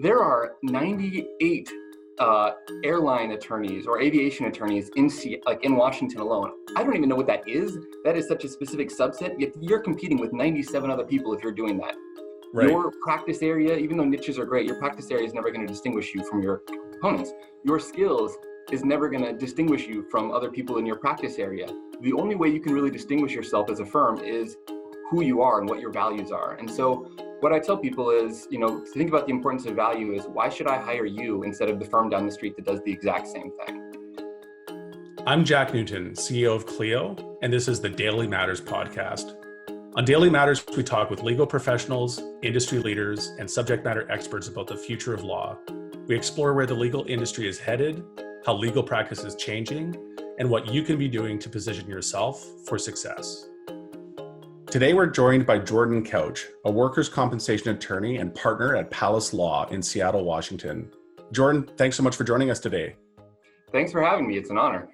There are 98 airline attorneys or aviation attorneys in Washington alone. I don't even know what that is. That is such a specific subset. Yet you're competing with 97 other people if you're doing that. Right. Your practice area, even though niches are great, your practice area is never going to distinguish you from your opponents. Your skills is never going to distinguish you from other people in your practice area. The only way you can really distinguish yourself as a firm is who you are and what your values are. And so what I tell people is, to think about the importance of value is, why should I hire you instead of the firm down the street that does the exact same thing? I'm Jack Newton, CEO of Clio, and this is the Daily Matters podcast. On Daily Matters, we talk with legal professionals, industry leaders, and subject matter experts about the future of law. We explore where the legal industry is headed, how legal practice is changing, and what you can be doing to position yourself for success. Today, we're joined by Jordan Couch, a workers' compensation attorney and partner at Palace Law in Seattle, Washington. Jordan, thanks so much for joining us today. Thanks for having me. It's an honor.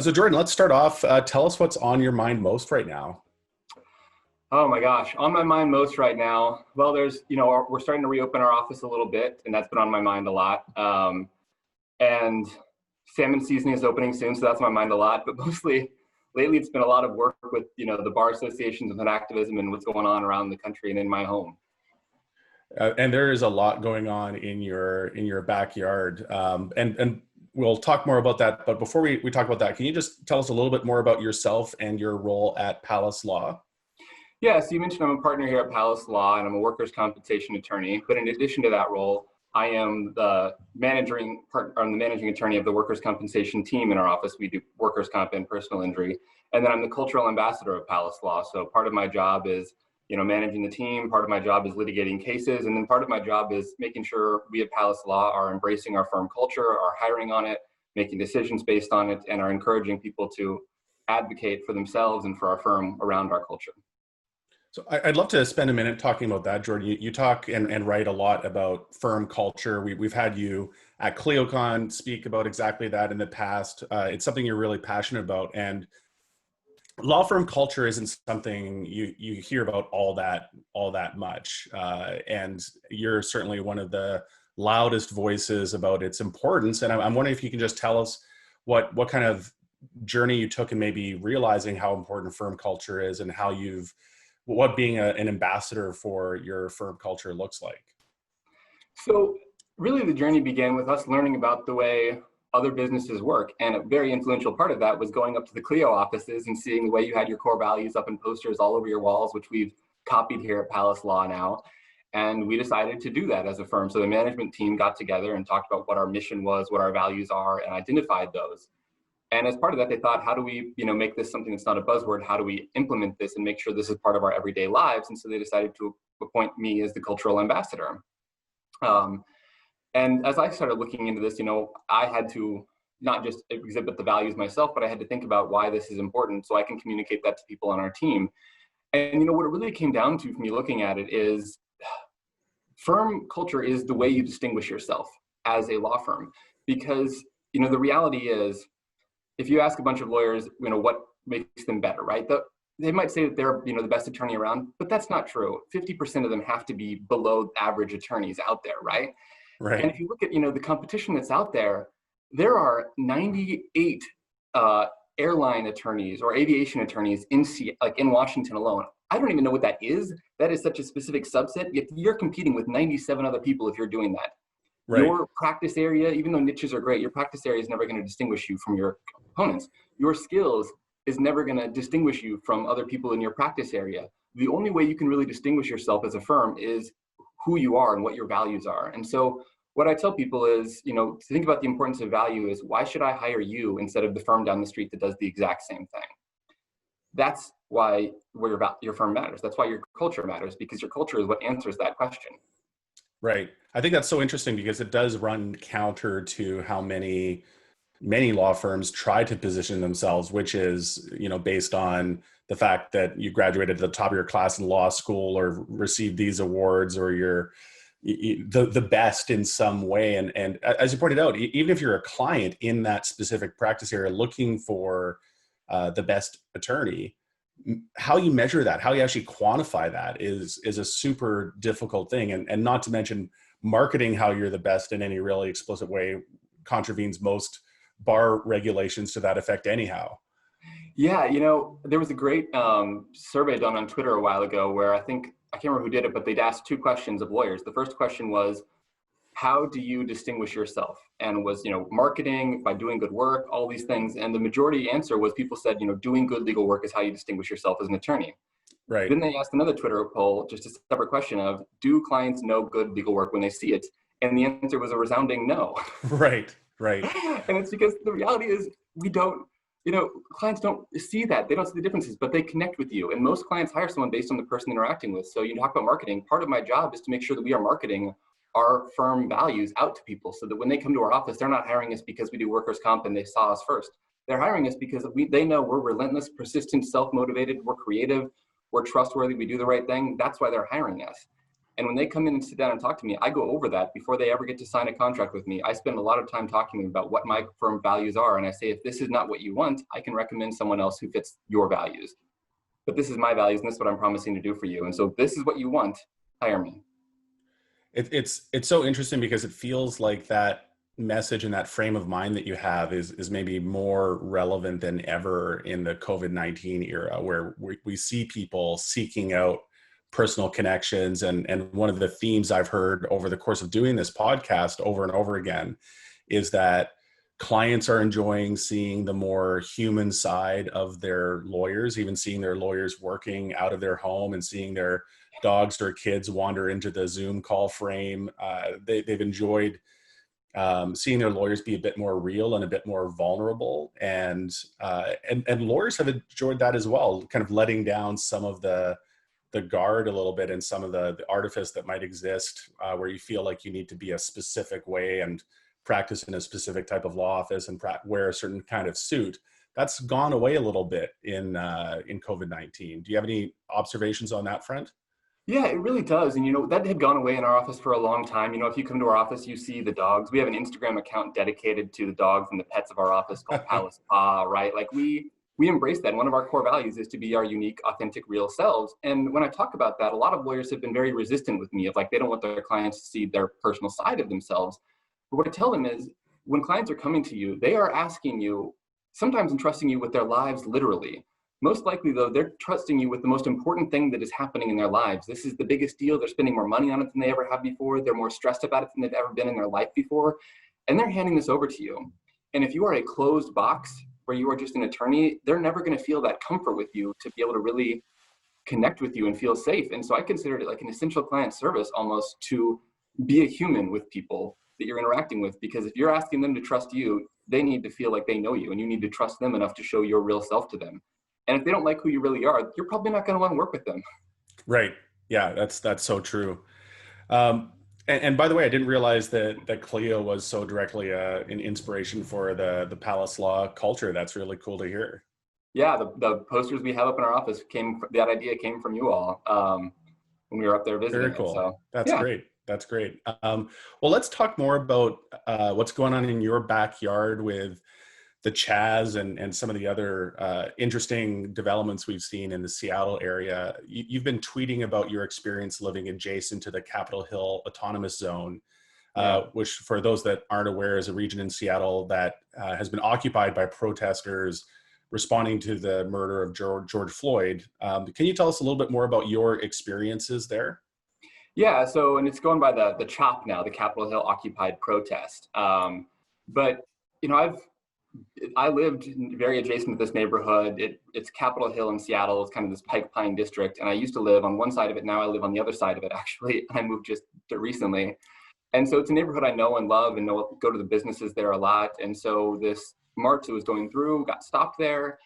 So Jordan, let's start off. Tell us what's on your mind most right now. Oh my gosh, on my mind most right now. Well, we're starting to reopen our office a little bit, and that's been on my mind a lot. And salmon season is opening soon, so that's on my mind a lot. But mostly, lately, it's been a lot of work with, the bar associations and activism and what's going on around the country and in my home. And there is a lot going on in your backyard. And we'll talk more about that. But before we talk about that, can you just tell us a little bit more about yourself and your role at Palace Law? Yeah, so you mentioned I'm a partner here at Palace Law, and I'm a workers' compensation attorney. But in addition to that role, I am the managing attorney of the workers' compensation team in our office. We do workers' comp and personal injury. And then I'm the cultural ambassador of Palace Law. So part of my job is, managing the team. Part of my job is litigating cases. And then part of my job is making sure we at Palace Law are embracing our firm culture, are hiring on it, making decisions based on it, and are encouraging people to advocate for themselves and for our firm around our culture. So I'd love to spend a minute talking about that, Jordan. You talk and write a lot about firm culture. We've had you at ClioCon speak about exactly that in the past. It's something you're really passionate about. And law firm culture isn't something you hear about all that much. And you're certainly one of the loudest voices about its importance. And I'm wondering if you can just tell us what kind of journey you took in maybe realizing how important firm culture is and how what being an ambassador for your firm culture looks like. So really the journey began with us learning about the way other businesses work. And a very influential part of that was going up to the Clio offices and seeing the way you had your core values up in posters all over your walls, which we've copied here at Palace Law now. And we decided to do that as a firm. So the management team got together and talked about what our mission was, what our values are, and identified those. And as part of that, they thought, how do we, make this something that's not a buzzword? How do we implement this and make sure this is part of our everyday lives? And so they decided to appoint me as the cultural ambassador. And as I started looking into this, I had to not just exhibit the values myself, but I had to think about why this is important so I can communicate that to people on our team. And what it really came down to from me looking at it is firm culture is the way you distinguish yourself as a law firm. Because, the reality is, if you ask a bunch of lawyers, what makes them better, right? They might say that they're, the best attorney around, but that's not true. 50% of them have to be below average attorneys out there, right? Right. And if you look at, the competition that's out there, there are 98 airline attorneys or aviation attorneys in Washington alone. I don't even know what that is. That is such a specific subset. Yet you're competing with 97 other people if you're doing that. Right. Your practice area, even though niches are great, your practice area is never going to distinguish you from your opponents. Your skills is never going to distinguish you from other people in your practice area. The only way you can really distinguish yourself as a firm is who you are and what your values are. And so what I tell people is, to think about the importance of value is, why should I hire you instead of the firm down the street that does the exact same thing? That's why your firm matters. That's why your culture matters, because your culture is what answers that question. Right. I think that's so interesting because it does run counter to how many law firms try to position themselves, which is, based on the fact that you graduated at the top of your class in law school or received these awards or you're the best in some way. And as you pointed out, even if you're a client in that specific practice area looking for the best attorney, how you measure that, how you actually quantify that is a super difficult thing. And not to mention marketing how you're the best in any really explicit way contravenes most bar regulations to that effect anyhow. Yeah, there was a great survey done on Twitter a while ago where I can't remember who did it, but they'd asked two questions of lawyers. The first question was, how do you distinguish yourself? And was, marketing, by doing good work, all these things. And the majority answer was people said, doing good legal work is how you distinguish yourself as an attorney. Right. Then they asked another Twitter poll, just a separate question of, do clients know good legal work when they see it? And the answer was a resounding no. Right. Right. And it's because the reality is we don't, clients don't see that. They don't see the differences, but they connect with you. And most clients hire someone based on the person they're interacting with. So you talk about marketing. Part of my job is to make sure that we are marketing our firm values out to people so that when they come to our office, they're not hiring us because we do workers' comp and they saw us first. They're hiring us because they know we're relentless, persistent, self-motivated, we're creative, we're trustworthy, we do the right thing. That's why they're hiring us. And when they come in and sit down and talk to me, I go over that before they ever get to sign a contract with me. I spend a lot of time talking about what my firm values are. And I say, if this is not what you want, I can recommend someone else who fits your values. But this is my values and this is what I'm promising to do for you. And so if this is what you want, hire me. It's so interesting because it feels like that message and that frame of mind that you have is maybe more relevant than ever in the COVID-19 era, where we see people seeking out personal connections. And one of the themes I've heard over the course of doing this podcast over and over again is that clients are enjoying seeing the more human side of their lawyers, even seeing their lawyers working out of their home and seeing their dogs or kids wander into the Zoom call frame. They've enjoyed seeing their lawyers be a bit more real and a bit more vulnerable. And lawyers have enjoyed that as well, kind of letting down some of the guard a little bit and some of the artifice that might exist where you feel like you need to be a specific way and practice in a specific type of law office and wear a certain kind of suit. That's gone away a little bit in COVID-19. Do you have any observations on that front? Yeah, it really does. And, that had gone away in our office for a long time. If you come to our office, you see the dogs. We have an Instagram account dedicated to the dogs and the pets of our office called Palace Paw, right? Like we embrace that. And one of our core values is to be our unique, authentic, real selves. And when I talk about that, a lot of lawyers have been very resistant with me of like, they don't want their clients to see their personal side of themselves. But what I tell them is when clients are coming to you, they are asking you, sometimes entrusting you with their lives literally. Most likely, though, they're trusting you with the most important thing that is happening in their lives. This is the biggest deal. They're spending more money on it than they ever have before. They're more stressed about it than they've ever been in their life before. And they're handing this over to you. And if you are a closed box where you are just an attorney, they're never going to feel that comfort with you to be able to really connect with you and feel safe. And so I consider it like an essential client service almost to be a human with people that you're interacting with. Because if you're asking them to trust you, they need to feel like they know you and you need to trust them enough to show your real self to them. And if they don't like who you really are, you're probably not going to want to work with them. Right. Yeah, that's so true. And by the way, I didn't realize that Clio was so directly an inspiration for the Palace Law culture. That's really cool to hear. Yeah, the posters we have up in our office that idea came from you all when we were up there visiting. Very cool. So, That's great. That's great. Well, let's talk more about what's going on in your backyard with the Chaz and some of the other interesting developments we've seen in the Seattle area. You've been tweeting about your experience living adjacent to the Capitol Hill Autonomous Zone, which for those that aren't aware is a region in Seattle that has been occupied by protesters responding to the murder of George Floyd. Can you tell us a little bit more about your experiences there? Yeah, so, and it's going by the CHOP now, the Capitol Hill Occupied Protest. But, I lived very adjacent to this neighborhood. It's Capitol Hill in Seattle. It's kind of this Pike Pine district. And I used to live on one side of it. Now I live on the other side of it, actually. I moved just recently. And so it's a neighborhood I know and love and go to the businesses there a lot. And so this march that was going through got stopped there.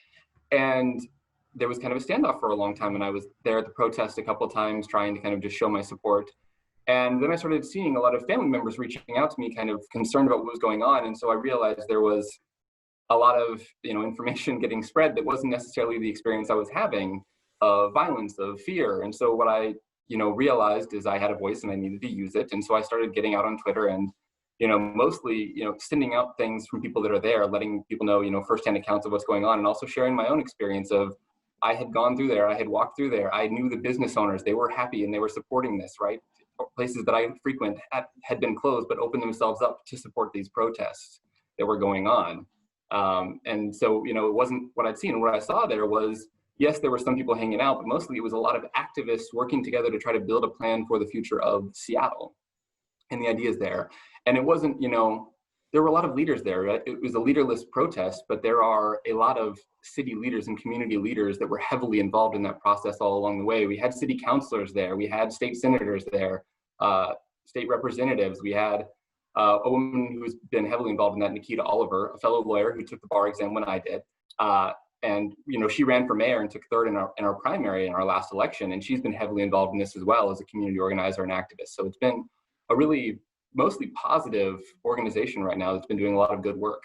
And there was kind of a standoff for a long time. And I was there at the protest a couple of times trying to kind of just show my support. And then I started seeing a lot of family members reaching out to me, kind of concerned about what was going on. And so I realized there was a lot of information getting spread that wasn't necessarily the experience I was having of violence, of fear. And so what I realized is I had a voice and I needed to use it. And so I started getting out on Twitter and mostly sending out things from people that are there, letting people know firsthand accounts of what's going on, and also sharing my own experience of I had gone through there, I had walked through there, I knew the business owners, they were happy and they were supporting this, right? Places that I frequent had been closed, but opened themselves up to support these protests that were going on. And so, you know, it wasn't what I'd seen. What I saw there was, yes, there were some people hanging out, but mostly it was a lot of activists working together to try to build a plan for the future of Seattle and the ideas there. And it wasn't, you know, there were a lot of leaders there. Right? It was a leaderless protest, but there are a lot of city leaders and community leaders that were heavily involved in that process all along the way. We had city councilors there. We had state senators there, state representatives. We had a woman who's been heavily involved in that, Nikita Oliver, a fellow lawyer who took the bar exam when I did. And you know, she ran for mayor and took third in our primary in our last election, and she's been heavily involved in this as well as a community organizer and activist. So it's been a really mostly positive organization right now that's been doing a lot of good work.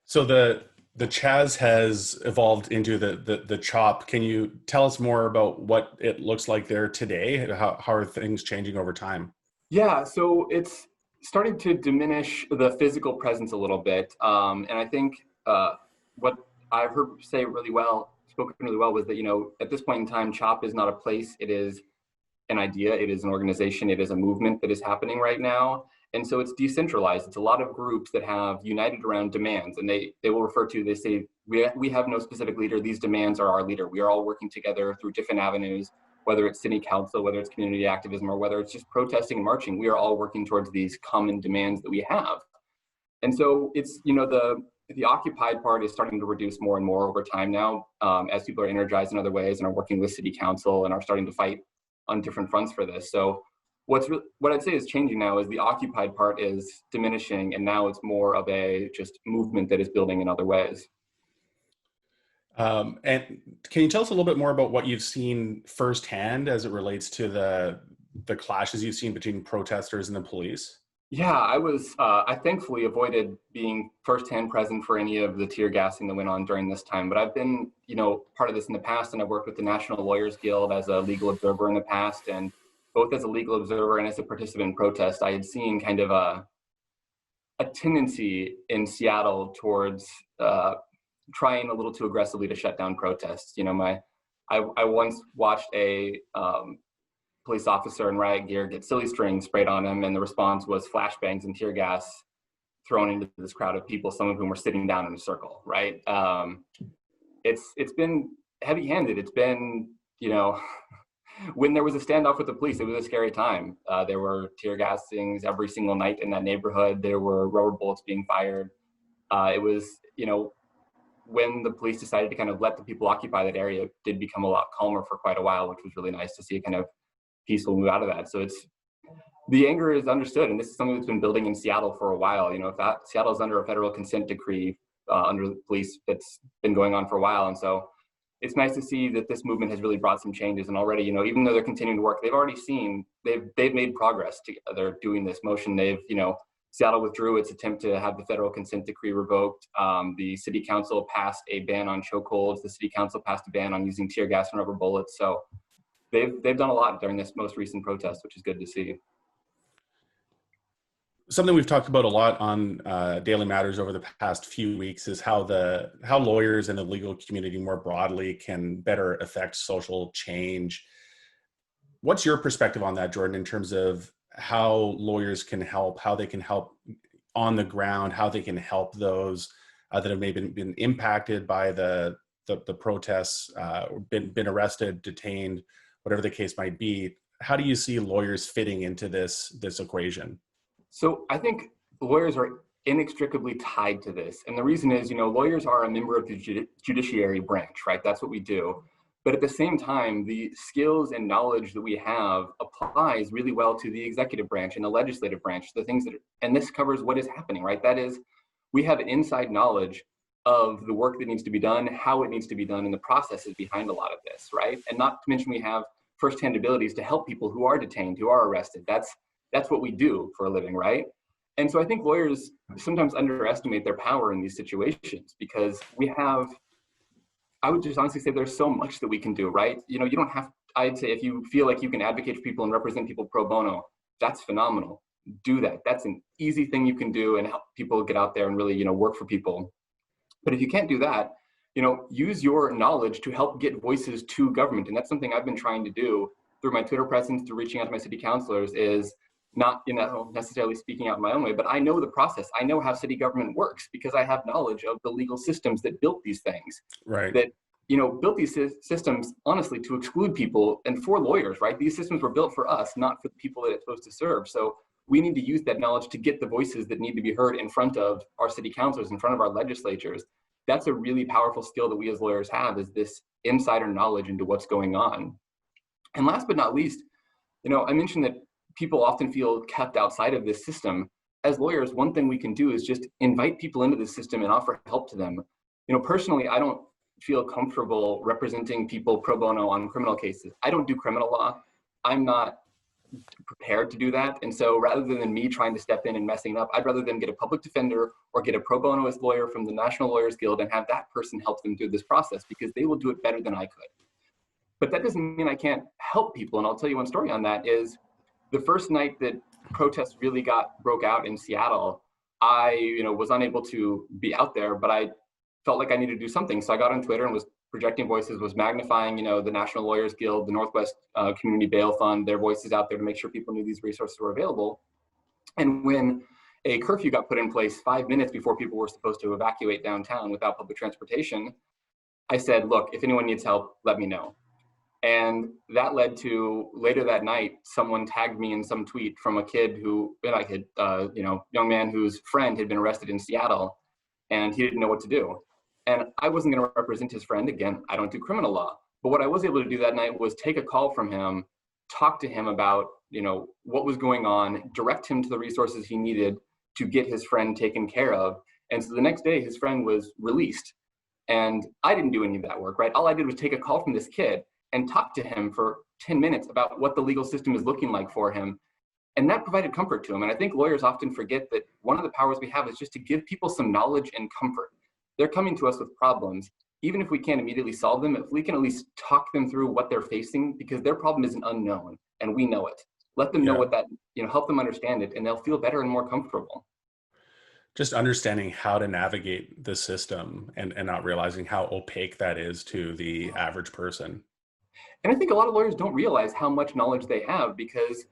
So the Chaz has evolved into the CHOP. Can you tell us more about what it looks like there today? How are things changing over time? Yeah, so it's starting to diminish the physical presence a little bit. And I think what I've heard spoken really well, was that, you know, at this point in time, CHOP is not a place, it is an idea, it is an organization, it is a movement that is happening right now. And so it's decentralized. It's a lot of groups that have united around demands, and they will refer to, they say, we have no specific leader, these demands are our leader. We are all working together through different avenues, whether it's city council, whether it's community activism, or whether it's just protesting and marching. We are all working towards these common demands that we have. And so it's, you know, the occupied part is starting to reduce more and more over time now, as people are energized in other ways and are working with city council and are starting to fight on different fronts for this. So what I'd say is changing now is the occupied part is diminishing, and now it's more of a just movement that is building in other ways. And can you tell us a little bit more about what you've seen firsthand as it relates to the clashes you've seen between protesters and the police? Yeah, I thankfully avoided being firsthand present for any of the tear gassing that went on during this time, but I've been, you know, part of this in the past, and I've worked with the National Lawyers Guild as a legal observer in the past, and both as a legal observer and as a participant in protest, I had seen kind of a tendency in Seattle towards trying a little too aggressively to shut down protests. You know, I once watched a police officer in riot gear get silly string sprayed on him, and the response was flashbangs and tear gas thrown into this crowd of people, some of whom were sitting down in a circle, right? It's been heavy-handed. It's been, you know, when there was a standoff with the police, it was a scary time. There were tear gassings every single night in that neighborhood. There were rubber bullets being fired. It was, you know, when the police decided to kind of let the people occupy that area, it did become a lot calmer for quite a while, which was really nice to see a kind of peaceful move out of that. So it's, the anger is understood, and this is something that's been building in Seattle for a while. You know, Seattle's under a federal consent decree under the police that's been going on for a while, and so it's nice to see that this movement has really brought some changes. And already, you know, even though they're continuing to work, they've made progress together doing this motion. You know, Seattle withdrew its attempt to have the federal consent decree revoked. The city council passed a ban on chokeholds. The city council passed a ban on using tear gas and rubber bullets. So they've done a lot during this most recent protest, which is good to see. Something we've talked about a lot on Daily Matters over the past few weeks is how lawyers and the legal community more broadly can better affect social change. What's your perspective on that, Jordan, in terms of how lawyers can help, how they can help on the ground, how they can help those that have maybe been impacted by the protests, been arrested, detained, whatever the case might be? How do you see lawyers fitting into this equation? So I think lawyers are inextricably tied to this. And the reason is, you know, lawyers are a member of the judiciary branch, right? That's what we do. But at the same time, the skills and knowledge that we have applies really well to the executive branch and the legislative branch, the things that, and this covers what is happening, right? That is, we have inside knowledge of the work that needs to be done, how it needs to be done, and the processes behind a lot of this, right? And not to mention we have firsthand abilities to help people who are detained, who are arrested. That's what we do for a living, right? And so I think lawyers sometimes underestimate their power in these situations because I would just honestly say there's so much that we can do, right? You know, you don't have, I'd say if you feel like you can advocate for people and represent people pro bono, that's phenomenal. Do that. That's an easy thing you can do and help people get out there and really, you know, work for people. But if you can't do that, use your knowledge to help get voices to government. And that's something I've been trying to do through my Twitter presence, through reaching out to my city councilors, is not, necessarily speaking out in my own way, but I know the process. I know how city government works because I have knowledge of the legal systems that built these things. Right. That, built these systems, honestly, to exclude people and for lawyers, right? These systems were built for us, not for the people that it's supposed to serve. So we need to use that knowledge to get the voices that need to be heard in front of our city councilors, in front of our legislatures. That's a really powerful skill that we as lawyers have, is this insider knowledge into what's going on. And last but not least, I mentioned that people often feel kept outside of this system. As lawyers, one thing we can do is just invite people into the system and offer help to them. Personally, I don't feel comfortable representing people pro bono on criminal cases. I don't do criminal law. I'm not prepared to do that. And so rather than me trying to step in and messing up, I'd rather them get a public defender or get a pro bonoist lawyer from the National Lawyers Guild and have that person help them through this process, because they will do it better than I could. But that doesn't mean I can't help people. And I'll tell you one story on that. Is the first night that protests really broke out in Seattle, I was unable to be out there, but I felt like I needed to do something. So I got on Twitter and was projecting voices, was magnifying, the National Lawyers Guild, the Northwest Community Bail Fund, their voices out there to make sure people knew these resources were available. And when a curfew got put in place 5 minutes before people were supposed to evacuate downtown without public transportation, I said, look, if anyone needs help, let me know. And that led to, later that night, someone tagged me in some tweet from a kid young man whose friend had been arrested in Seattle, and he didn't know what to do. And I wasn't going to represent his friend. Again, I don't do criminal law. But what I was able to do that night was take a call from him, talk to him about, what was going on, direct him to the resources he needed to get his friend taken care of. And so the next day, his friend was released. And I didn't do any of that work, right? All I did was take a call from this kid and talk to him for 10 minutes about what the legal system is looking like for him. And that provided comfort to him. And I think lawyers often forget that one of the powers we have is just to give people some knowledge and comfort. They're coming to us with problems. Even if we can't immediately solve them, if we can at least talk them through what they're facing, because their problem is an unknown and we know it. Let them know what that, help them understand it, and they'll feel better and more comfortable. Just understanding how to navigate the system and not realizing how opaque that is to the average person. And I think a lot of lawyers don't realize how much knowledge they have, because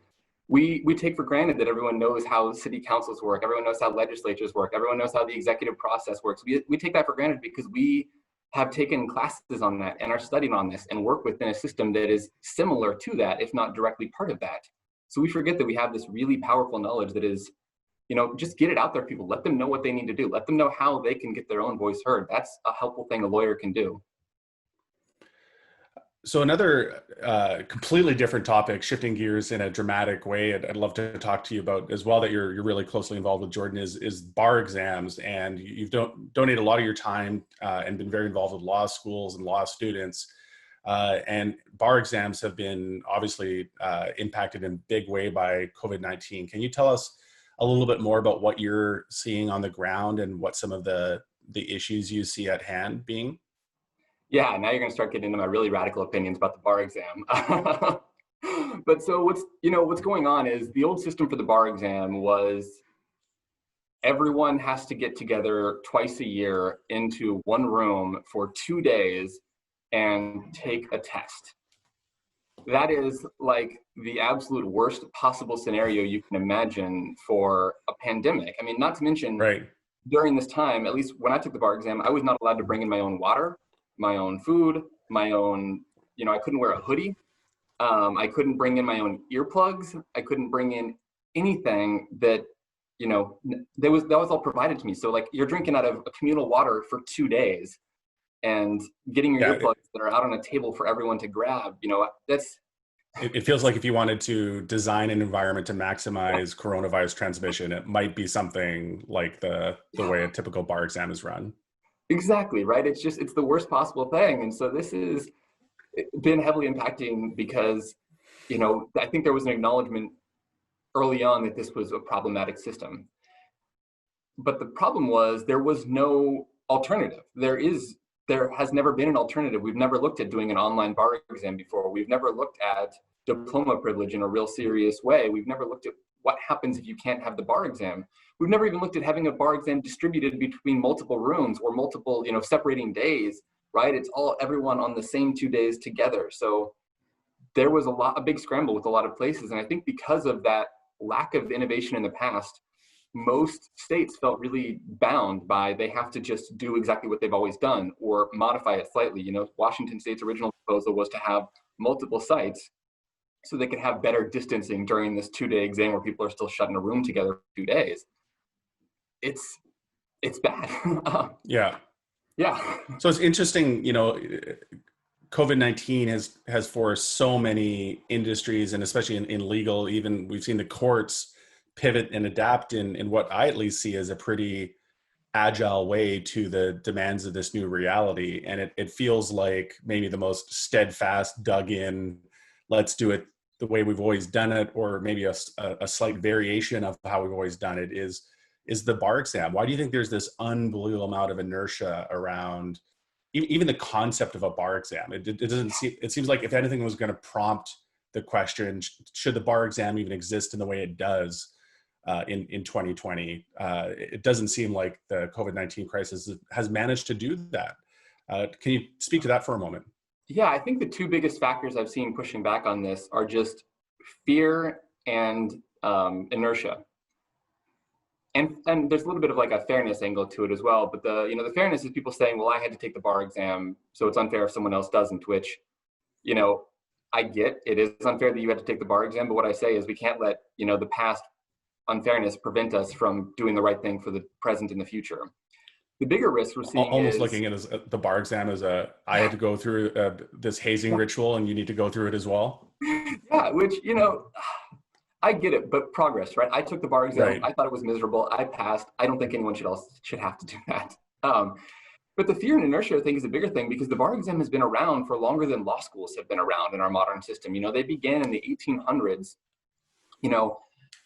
we take for granted that everyone knows how city councils work, everyone knows how legislatures work, everyone knows how the executive process works. We take that for granted because we have taken classes on that and are studying on this and work within a system that is similar to that, if not directly part of that. So we forget that we have this really powerful knowledge that is, just get it out there, people. Let them know what they need to do. Let them know how they can get their own voice heard. That's a helpful thing a lawyer can do. So another completely different topic, shifting gears in a dramatic way, I'd love to talk to you about as well, that you're really closely involved with, Jordan, is bar exams. And you've donated a lot of your time and been very involved with law schools and law students. And bar exams have been obviously impacted in a big way by COVID-19. Can you tell us a little bit more about what you're seeing on the ground and what some of the issues you see at hand being? Yeah, now you're going to start getting into my really radical opinions about the bar exam. But so what's going on is the old system for the bar exam was everyone has to get together twice a year into one room for 2 days and take a test. That is like the absolute worst possible scenario you can imagine for a pandemic. I mean, not to mention, right, during this time, at least when I took the bar exam, I was not allowed to bring in my own water, my own food, my own, I couldn't wear a hoodie. I couldn't bring in my own earplugs. I couldn't bring in anything that, that was all provided to me. So like, you're drinking out of a communal water for 2 days and getting your earplugs that are out on a table for everyone to grab, that's. It feels like if you wanted to design an environment to maximize coronavirus transmission, it might be something like the way a typical bar exam is run. Exactly, right? It's the worst possible thing. And so this has been heavily impacting because, I think there was an acknowledgement early on that this was a problematic system. But the problem was there was no alternative. There has never been an alternative. We've never looked at doing an online bar exam before. We've never looked at diploma privilege in a real serious way. We've never looked at what happens if you can't have the bar exam. We've never even looked at having a bar exam distributed between multiple rooms or multiple, separating days, right? It's all everyone on the same 2 days together. So there was a big scramble with a lot of places. And I think because of that lack of innovation in the past, most states felt really bound by they have to just do exactly what they've always done or modify it slightly. Washington State's original proposal was to have multiple sites so they could have better distancing during this 2-day exam where people are still shut in a room together for 2 days. It's bad. Yeah. Yeah. So it's interesting, COVID-19 has forced so many industries, and especially in legal, even we've seen the courts pivot and adapt in what I at least see as a pretty agile way to the demands of this new reality. And it feels like maybe the most steadfast, dug in, let's do it the way we've always done it, or maybe a slight variation of how we've always done it is the bar exam. Why do you think there's this unbelievable amount of inertia around even the concept of a bar exam? It seems like if anything was going to prompt the question, should the bar exam even exist in the way it does in 2020? It doesn't seem like the COVID-19 crisis has managed to do that. Can you speak to that for a moment? Yeah, I think the two biggest factors I've seen pushing back on this are just fear and inertia. And there's a little bit of like a fairness angle to it as well. But the fairness is people saying, well, I had to take the bar exam, so it's unfair if someone else doesn't, which, I get it is unfair that you had to take the bar exam. But what I say is we can't let, the past unfairness prevent us from doing the right thing for the present and the future. The bigger risk we're seeing almost looking at the bar exam as I had to go through this hazing ritual and you need to go through it as well. Yeah, which, I get it, but progress, right? I took the bar exam. Right. I thought it was miserable. I passed. I don't think anyone should have to do that. But the fear and inertia thing is a bigger thing because the bar exam has been around for longer than law schools have been around in our modern system. They began in the 1800s,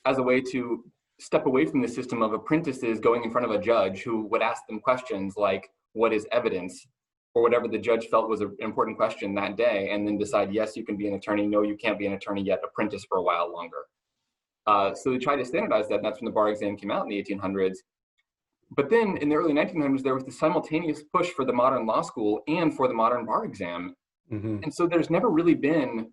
as a way to step away from the system of apprentices going in front of a judge who would ask them questions like, what is evidence? Or whatever the judge felt was an important question that day, and then decide, yes, you can be an attorney. No, you can't be an attorney yet. Apprentice for a while longer. So they tried to standardize that, and that's when the bar exam came out in the 1800s. But then in the early 1900s, there was the simultaneous push for the modern law school and for the modern bar exam. Mm-hmm. And so there's never really been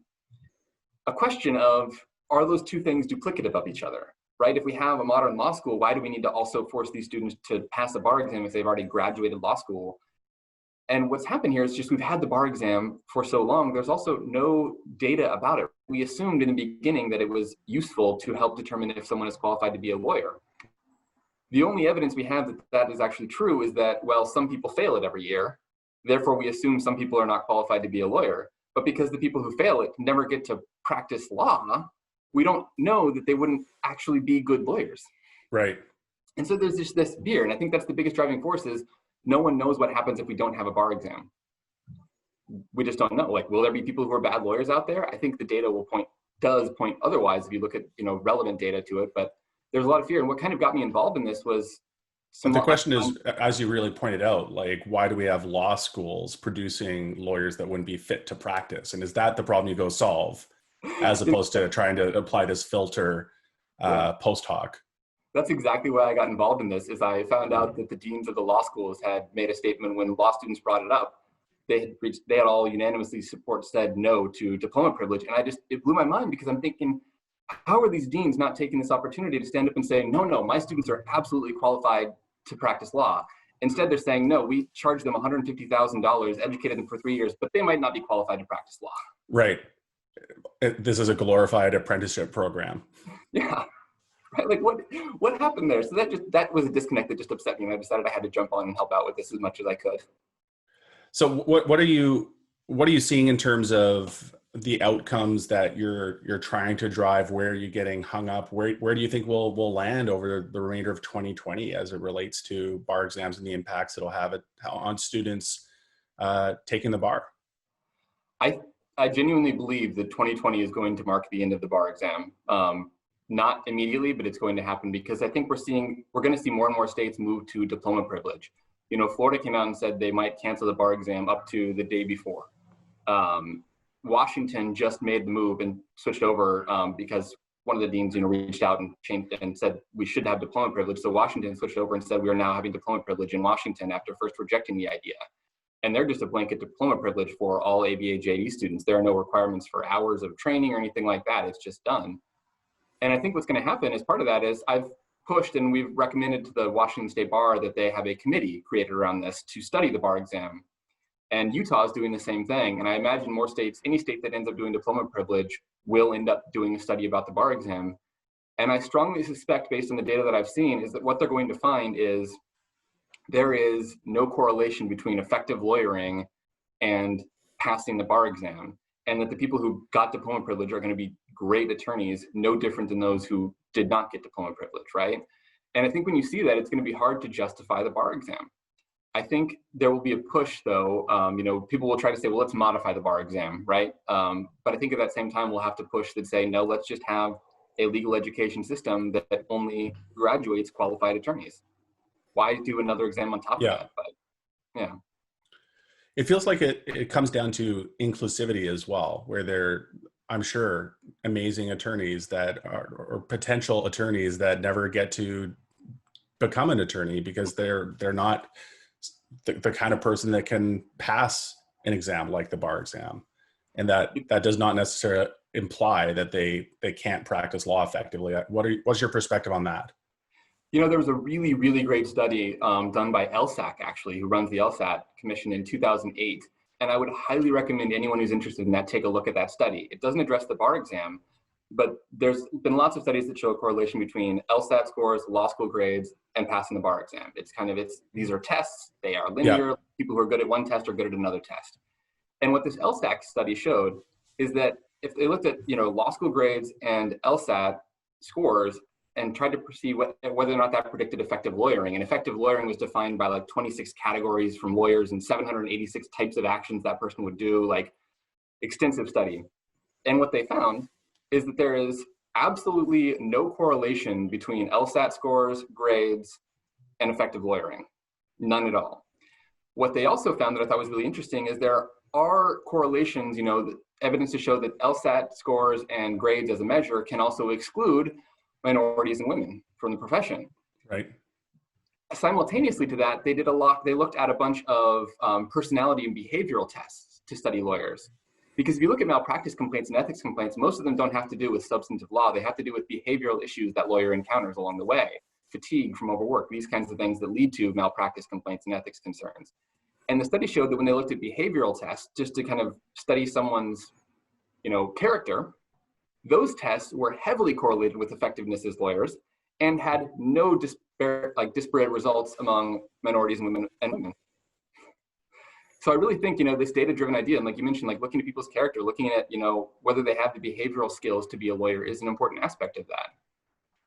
a question of, are those two things duplicative of each other, right? If we have a modern law school, why do we need to also force these students to pass a bar exam if they've already graduated law school? And what's happened here is just we've had the bar exam for so long, there's also no data about it. We assumed in the beginning that it was useful to help determine if someone is qualified to be a lawyer. The only evidence we have that that is actually true is that, well, some people fail it every year. Therefore, we assume some people are not qualified to be a lawyer. But because the people who fail it never get to practice law, we don't know that they wouldn't actually be good lawyers. Right. And so there's just this fear. And I think that's the biggest driving force is no one knows what happens if we don't have a bar exam. We just don't know. Like, will there be people who are bad lawyers out there? I think the data does point otherwise if you look at, relevant data to it. But there's a lot of fear. And what kind of got me involved in this was the question is, as you really pointed out, like, why do we have law schools producing lawyers that wouldn't be fit to practice? And is that the problem you go solve, as opposed to trying to apply this filter post hoc? That's exactly why I got involved in this. Is I found out that the deans of the law schools had made a statement when law students brought it up. They had all unanimously said no to diploma privilege, and it blew my mind because I'm thinking, how are these deans not taking this opportunity to stand up and say, no, my students are absolutely qualified to practice law? Instead, they're saying, no, we charged them $150,000, educated them for 3 years, but they might not be qualified to practice law. Right. This is a glorified apprenticeship program. Yeah. Right? Like what happened there? So that was a disconnect that just upset me, and I decided I had to jump on and help out with this as much as I could. So what are you seeing in terms of the outcomes that you're trying to drive? Where are you getting hung up? Where do you think we'll land over the remainder of 2020 as it relates to bar exams and the impacts it'll have on students taking the bar? I genuinely believe that 2020 is going to mark the end of the bar exam. Not immediately, but it's going to happen because I think we're going to see more and more states move to diploma privilege. Florida came out and said they might cancel the bar exam up to the day before. Washington just made the move and switched over because one of the deans, reached out and changed and said we should have diploma privilege. So Washington switched over and said we are now having diploma privilege in Washington after first rejecting the idea. And they're just a blanket diploma privilege for all ABA JD students. There are no requirements for hours of training or anything like that. It's just done. And I think what's going to happen as part of that is I've pushed and we've recommended to the Washington State Bar that they have a committee created around this to study the bar exam. And Utah is doing the same thing. And I imagine more states, any state that ends up doing diploma privilege will end up doing a study about the bar exam. And I strongly suspect, based on the data that I've seen, is that what they're going to find is there is no correlation between effective lawyering and passing the bar exam. And that the people who got diploma privilege are going to be great attorneys, no different than those who did not get diploma privilege, right? And I think when you see that, it's going to be hard to justify the bar exam. I think there will be a push, though. People will try to say, well, let's modify the bar exam, right? But I think at that same time, we'll have to push that say, no, let's just have a legal education system that only graduates qualified attorneys. Why do another exam on top of that? But yeah. It feels like it comes down to inclusivity as well, where there, I'm sure, amazing attorneys that are, or potential attorneys that never get to become an attorney because they're not the kind of person that can pass an exam like the bar exam. And that does not necessarily imply that they can't practice law effectively. What's your perspective on that? There was a really, really great study done by LSAC, actually, who runs the LSAT Commission in 2008. And I would highly recommend anyone who's interested in that take a look at that study. It doesn't address the bar exam, but there's been lots of studies that show a correlation between LSAT scores, law school grades, and passing the bar exam. These are tests, they are linear. Yeah. People who are good at one test are good at another test. And what this LSAC study showed is that if they looked at, law school grades and LSAT scores and tried to perceive whether or not that predicted effective lawyering, and effective lawyering was defined by like 26 categories from lawyers and 786 types of actions that person would do, like extensive study. And what they found is that there is absolutely no correlation between LSAT scores, grades, and effective lawyering. None at all. What they also found that I thought was really interesting is there are correlations, evidence to show that LSAT scores and grades as a measure can also exclude minorities and women from the profession. Right. Simultaneously to that, they looked at a bunch of personality and behavioral tests to study lawyers. Because if you look at malpractice complaints and ethics complaints, most of them don't have to do with substantive law. They have to do with behavioral issues that lawyer encounters along the way. Fatigue from overwork, these kinds of things that lead to malpractice complaints and ethics concerns. And the study showed that when they looked at behavioral tests, just to kind of study someone's, character, those tests were heavily correlated with effectiveness as lawyers and had no disparate results among minorities and women. So I really think, this data-driven idea, and like you mentioned, like looking at people's character, looking at, whether they have the behavioral skills to be a lawyer is an important aspect of that.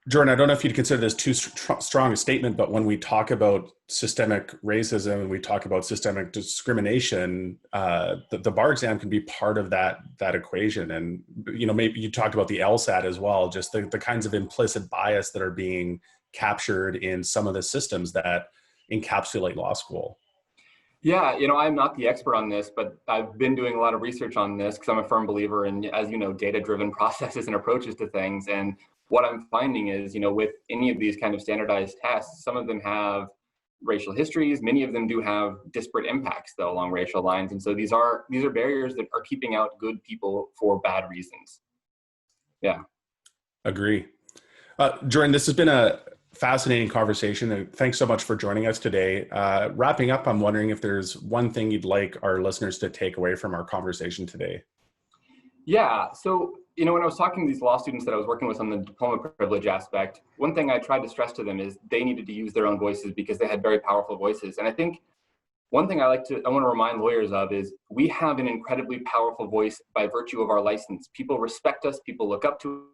Jordan, I don't know if you'd consider this too strong a statement, but when we talk about systemic racism and we talk about systemic discrimination, the bar exam can be part of that equation. And, maybe you talked about the LSAT as well, just the kinds of implicit bias that are being captured in some of the systems that encapsulate law school. Yeah, I'm not the expert on this, but I've been doing a lot of research on this because I'm a firm believer in, as you know, data-driven processes and approaches to things. And what I'm finding is, with any of these kind of standardized tests, some of them have racial histories. Many of them do have disparate impacts, though, along racial lines. And so these are barriers that are keeping out good people for bad reasons. Yeah. Agree. Jordan, this has been a fascinating conversation. And thanks so much for joining us today. Wrapping up, I'm wondering if there's one thing you'd like our listeners to take away from our conversation today. Yeah. So, when I was talking to these law students that I was working with on the diploma privilege aspect, one thing I tried to stress to them is they needed to use their own voices because they had very powerful voices. And I think one thing I want to remind lawyers of is we have an incredibly powerful voice by virtue of our license. People respect us. People look up to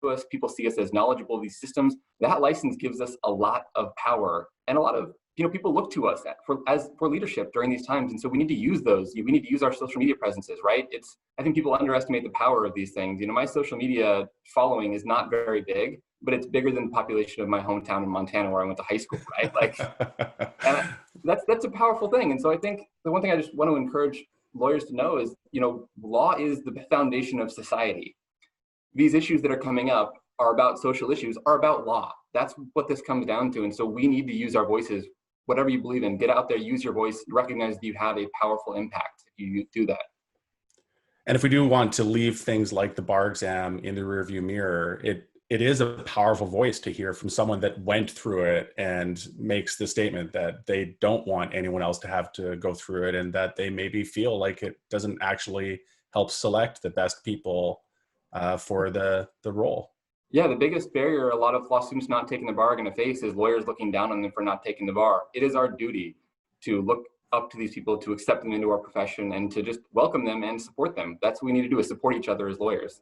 us. People see us as knowledgeable of these systems. That license gives us a lot of power and a lot of, people look to us for leadership during these times. And so we need to use those. We need to use our social media presences, right? I think people underestimate the power of these things. My social media following is not very big, but it's bigger than the population of my hometown in Montana where I went to high school, right? And that's a powerful thing. And so I think the one thing I just want to encourage lawyers to know is, law is the foundation of society. These issues that are coming up are about social issues, are about law. That's what this comes down to. And so we need to use our voices, whatever you believe in, get out there, use your voice, recognize that you have a powerful impact if you do that. And if we do want to leave things like the bar exam in the rearview mirror, it is a powerful voice to hear from someone that went through it and makes the statement that they don't want anyone else to have to go through it, and that they maybe feel like it doesn't actually help select the best people for the role. Yeah, the biggest barrier a lot of law students not taking the bar are going to face is lawyers looking down on them for not taking the bar. It is our duty to look up to these people, to accept them into our profession, and to just welcome them and support them. That's what we need to do, is support each other as lawyers.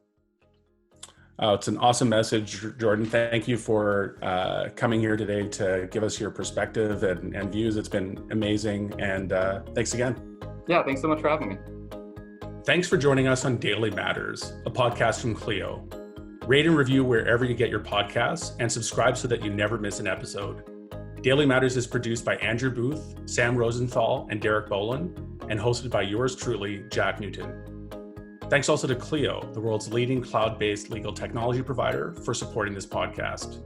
It's an awesome message, Jordan. Thank you for coming here today to give us your perspective and views. It's been amazing. And thanks again. Yeah, thanks so much for having me. Thanks for joining us on Daily Matters, a podcast from Clio. Rate and review wherever you get your podcasts, and subscribe so that you never miss an episode. Daily Matters is produced by Andrew Booth, Sam Rosenthal, and Derek Boland, and hosted by yours truly, Jack Newton. Thanks also to Clio, the world's leading cloud-based legal technology provider, for supporting this podcast.